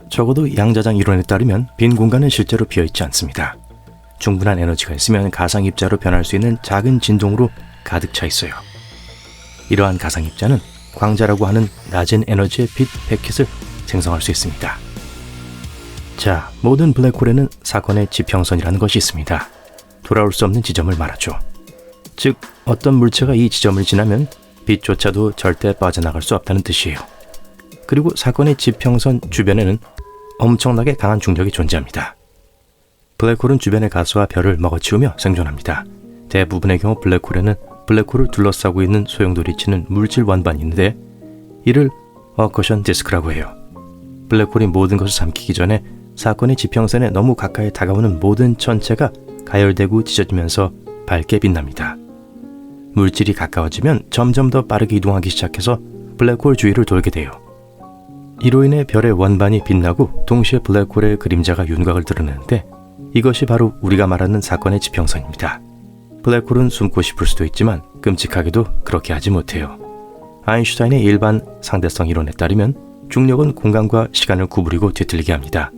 적어도 양자장 이론에 따르면 빈 공간은 실제로 비어있지 않습니다. 충분한 에너지가 있으면 가상 입자로 변할 수 있는 작은 진동으로 가득 차 있어요. 이러한 가상 입자는 광자라고 하는 낮은 에너지의 빛 패킷을 생성할 수 있습니다. 자, 모든 블랙홀에는 사건의 지평선이라는 것이 있습니다. 돌아올 수 없는 지점을 말하죠. 즉, 어떤 물체가 이 지점을 지나면 빛조차도 절대 빠져나갈 수 없다는 뜻이에요. 그리고 사건의 지평선 주변에는 엄청나게 강한 중력이 존재합니다. 블랙홀은 주변의 가스와 별을 먹어치우며 생존합니다. 대부분의 경우 블랙홀에는 블랙홀을 둘러싸고 있는 소용돌이 치는 물질 원반이 있는데 이를 어커션 디스크라고 해요. 블랙홀이 모든 것을 삼키기 전에 사건의 지평선에 너무 가까이 다가오는 모든 천체가 가열되고 찢어지면서 밝게 빛납니다. 물질이 가까워지면 점점 더 빠르게 이동하기 시작해서 블랙홀 주위를 돌게 돼요. 이로 인해 별의 원반이 빛나고 동시에 블랙홀의 그림자가 윤곽을 드러내는데 이것이 바로 우리가 말하는 사건의 지평선입니다. 블랙홀은 숨고 싶을 수도 있지만 끔찍하게도 그렇게 하지 못해요. 아인슈타인의 일반 상대성 이론에 따르면 중력은 공간과 시간을 구부리고 뒤틀리게 합니다.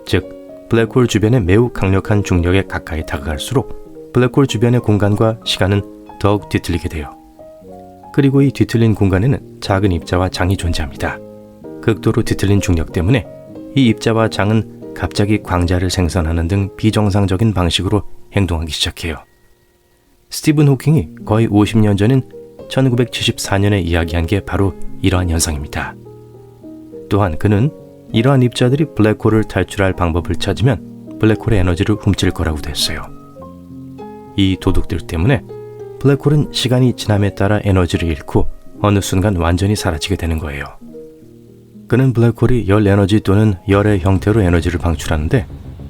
즉, 블랙홀 주변에 매우 강력한 중력에 가까이 다가갈수록 블랙홀 주변의 공간과 시간은 더욱 뒤틀리게 돼요. 그리고 이 뒤틀린 공간에는 작은 입자와 장이 존재합니다. 극도로 뒤틀린 중력 때문에 이 입자와 장은 갑자기 광자를 생성하는 등 비정상적인 방식으로 행동하기 시작해요. 스티븐 호킹이 거의 50년 전인 1974년에 이야기한 게 바로 이러한 현상입니다. 또한 그는 이러한 입자들이 블랙홀을 탈출할 방법을 찾으면 블랙홀의 에너지를 훔칠 거라고도 했어요. 이 도둑들 때문에 블랙홀은 시간이 지남에 따라 에너지를 잃고 어느 순간 완전히 사라지게 되는 거예요. 그는 블랙홀이 열 에너지 또는 열의 형태로 에너지를 방출하는데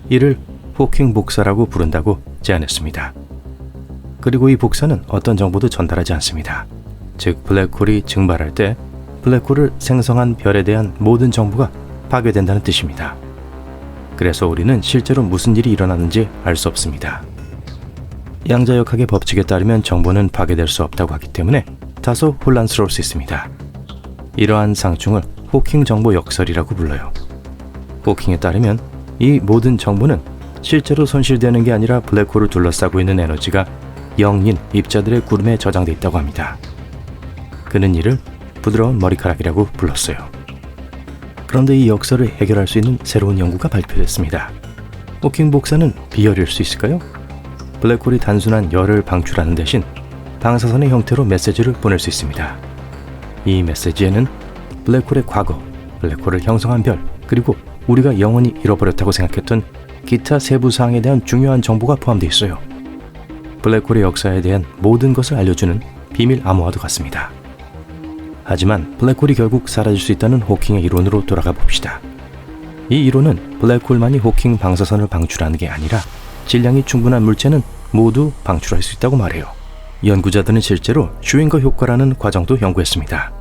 이를 호킹 복사라고 부른다고 제안했습니다. 그리고 이 복사는 어떤 정보도 전달하지 않습니다. 즉, 블랙홀이 증발할 때 블랙홀을 생성한 별에 대한 모든 정보가 파괴된다는 뜻입니다. 그래서 우리는 실제로 무슨 일이 일어나는지 알 수 없습니다. 양자역학의 법칙에 따르면 정보는 파괴될 수 없다고 하기 때문에 다소 혼란스러울 수 있습니다. 이러한 상충을 호킹 정보 역설이라고 불러요. 호킹에 따르면 이 모든 정보는 실제로 손실되는 게 아니라 블랙홀을 둘러싸고 있는 에너지가 영린 입자들의 구름에 저장돼 있다고 합니다. 그는 이를 부드러운 머리카락이라고 불렀어요. 그런데 이 역설을 해결할 수 있는 새로운 연구가 발표됐습니다. 호킹 복사는 비열일 수 있을까요? 블랙홀이 단순한 열을 방출하는 대신 방사선의 형태로 메시지를 보낼 수 있습니다. 이 메시지에는 블랙홀의 과거, 블랙홀을 형성한 별, 그리고 우리가 영원히 잃어버렸다고 생각했던 기타 세부 사항에 대한 중요한 정보가 포함되어 있어요. 블랙홀의 역사에 대한 모든 것을 알려주는 비밀 암호와도 같습니다. 하지만 블랙홀이 결국 사라질 수 있다는 호킹의 이론으로 돌아가 봅시다. 이 이론은 블랙홀만이 호킹 방사선을 방출하는 게 아니라 질량이 충분한 물체는 모두 방출할 수 있다고 말해요. 연구자들은 실제로 슈윙거 효과라는 과정도 연구했습니다.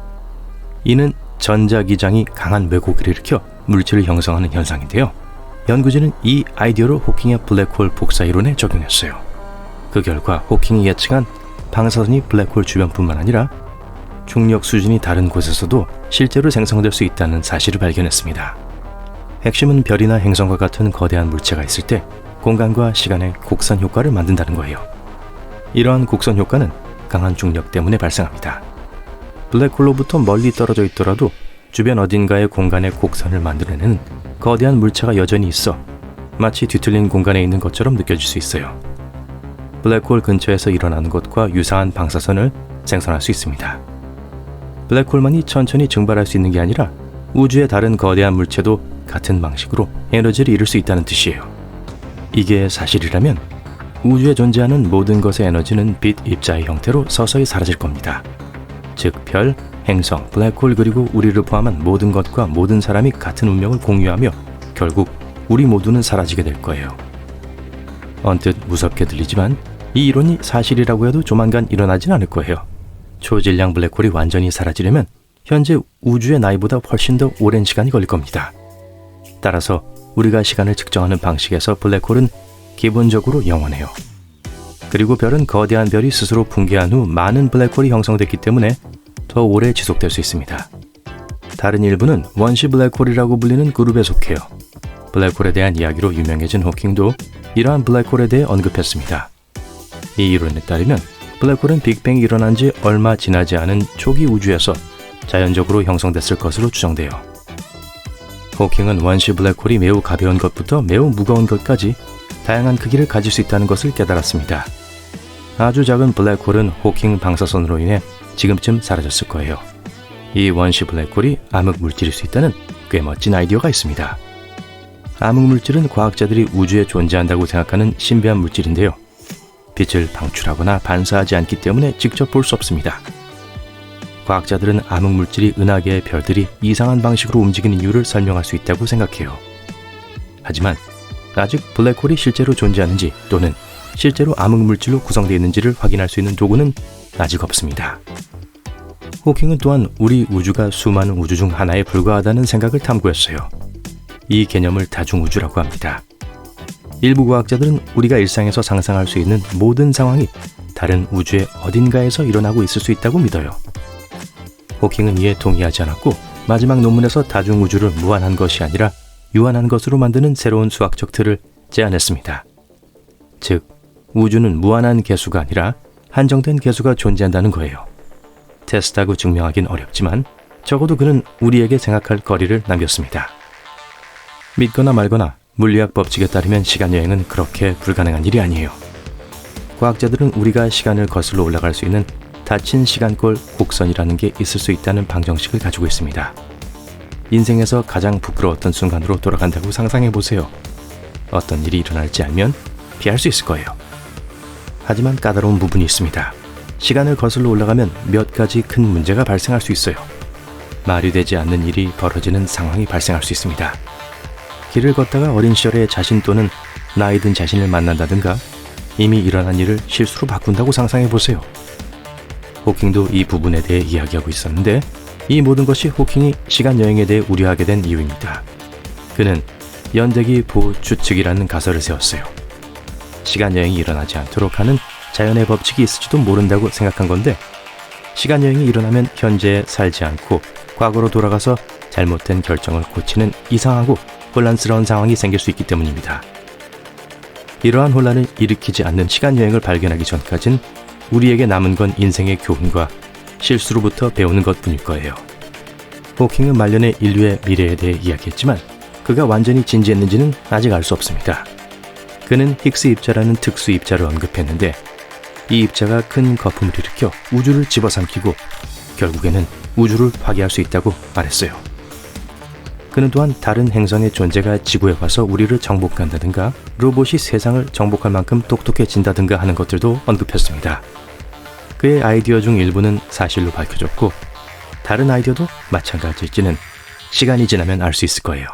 이는 전자기장이 강한 왜곡을 일으켜 물질을 형성하는 현상인데요. 연구진은 이 아이디어를 호킹의 블랙홀 복사 이론에 적용했어요. 그 결과 호킹이 예측한 방사선이 블랙홀 주변뿐만 아니라 중력 수준이 다른 곳에서도 실제로 생성될 수 있다는 사실을 발견했습니다. 핵심은 별이나 행성과 같은 거대한 물체가 있을 때 공간과 시간의 곡선 효과를 만든다는 거예요. 이러한 곡선 효과는 강한 중력 때문에 발생합니다. 블랙홀로부터 멀리 떨어져 있더라도 주변 어딘가의 공간의 곡선을 만들어내는 거대한 물체가 여전히 있어 마치 뒤틀린 공간에 있는 것처럼 느껴질 수 있어요. 블랙홀 근처에서 일어나는 것과 유사한 방사선을 생성할 수 있습니다. 블랙홀만이 천천히 증발할 수 있는 게 아니라 우주의 다른 거대한 물체도 같은 방식으로 에너지를 잃을 수 있다는 뜻이에요. 이게 사실이라면 우주에 존재하는 모든 것의 에너지는 빛 입자의 형태로 서서히 사라질 겁니다. 즉, 별, 행성, 블랙홀 그리고 우리를 포함한 모든 것과 모든 사람이 같은 운명을 공유하며 결국 우리 모두는 사라지게 될 거예요. 언뜻 무섭게 들리지만 이 이론이 사실이라고 해도 조만간 일어나진 않을 거예요. 초질량 블랙홀이 완전히 사라지려면 현재 우주의 나이보다 훨씬 더 오랜 시간이 걸릴 겁니다. 따라서 우리가 시간을 측정하는 방식에서 블랙홀은 기본적으로 영원해요. 그리고 별은 거대한 별이 스스로 붕괴한 후 많은 블랙홀이 형성됐기 때문에 더 오래 지속될 수 있습니다. 다른 일부는 원시 블랙홀이라고 불리는 그룹에 속해요. 블랙홀에 대한 이야기로 유명해진 호킹도 이러한 블랙홀에 대해 언급했습니다. 이 이론에 따르면 블랙홀은 빅뱅이 일어난 지 얼마 지나지 않은 초기 우주에서 자연적으로 형성됐을 것으로 추정돼요. 호킹은 원시 블랙홀이 매우 가벼운 것부터 매우 무거운 것까지 다양한 크기를 가질 수 있다는 것을 깨달았습니다. 아주 작은 블랙홀은 호킹 방사선으로 인해 지금쯤 사라졌을 거예요. 이 원시 블랙홀이 암흑 물질일 수 있다는 꽤 멋진 아이디어가 있습니다. 암흑 물질은 과학자들이 우주에 존재한다고 생각하는 신비한 물질인데요. 빛을 방출하거나 반사하지 않기 때문에 직접 볼 수 없습니다. 과학자들은 암흑 물질이 은하계의 별들이 이상한 방식으로 움직이는 이유를 설명할 수 있다고 생각해요. 하지만 아직 블랙홀이 실제로 존재하는지 또는 실제로 암흑 물질로 구성되어 있는지를 확인할 수 있는 도구는 아직 없습니다. 호킹은 또한 우리 우주가 수많은 우주 중 하나에 불과하다는 생각을 탐구했어요. 이 개념을 다중우주라고 합니다. 일부 과학자들은 우리가 일상에서 상상할 수 있는 모든 상황이 다른 우주의 어딘가에서 일어나고 있을 수 있다고 믿어요. 호킹은 이에 동의하지 않았고 마지막 논문에서 다중우주를 무한한 것이 아니라 유한한 것으로 만드는 새로운 수학적 틀을 제안했습니다. 즉, 우주는 무한한 개수가 아니라 한정된 개수가 존재한다는 거예요. 테스트하고 증명하긴 어렵지만 적어도 그는 우리에게 생각할 거리를 남겼습니다. 믿거나 말거나 물리학 법칙에 따르면 시간여행은 그렇게 불가능한 일이 아니에요. 과학자들은 우리가 시간을 거슬러 올라갈 수 있는 닫힌 시간골 곡선이라는 게 있을 수 있다는 방정식을 가지고 있습니다. 인생에서 가장 부끄러웠던 순간으로 돌아간다고 상상해보세요. 어떤 일이 일어날지 알면 피할 수 있을 거예요. 하지만 까다로운 부분이 있습니다. 시간을 거슬러 올라가면 몇 가지 큰 문제가 발생할 수 있어요. 말이 되지 않는 일이 벌어지는 상황이 발생할 수 있습니다. 길을 걷다가 어린 시절의 자신 또는 나이 든 자신을 만난다든가 이미 일어난 일을 실수로 바꾼다고 상상해보세요. 호킹도 이 부분에 대해 이야기하고 있었는데 이 모든 것이 호킹이 시간여행에 대해 우려하게 된 이유입니다. 그는 연대기 보호 추측이라는 가설을 세웠어요. 시간여행이 일어나지 않도록 하는 자연의 법칙이 있을지도 모른다고 생각한 건데 시간여행이 일어나면 현재에 살지 않고 과거로 돌아가서 잘못된 결정을 고치는 이상하고 혼란스러운 상황이 생길 수 있기 때문입니다. 이러한 혼란을 일으키지 않는 시간여행을 발견하기 전까진 우리에게 남은 건 인생의 교훈과 실수로부터 배우는 것뿐일 거예요. 호킹은 말년에 인류의 미래에 대해 이야기했지만 그가 완전히 진지했는지는 아직 알 수 없습니다. 그는 힉스 입자라는 특수 입자를 언급했는데 이 입자가 큰 거품을 일으켜 우주를 집어삼키고 결국에는 우주를 파괴할 수 있다고 말했어요. 그는 또한 다른 행성의 존재가 지구에 와서 우리를 정복한다든가 로봇이 세상을 정복할 만큼 똑똑해진다든가 하는 것들도 언급했습니다. 그의 아이디어 중 일부는 사실로 밝혀졌고 다른 아이디어도 마찬가지일지는 시간이 지나면 알 수 있을 거예요.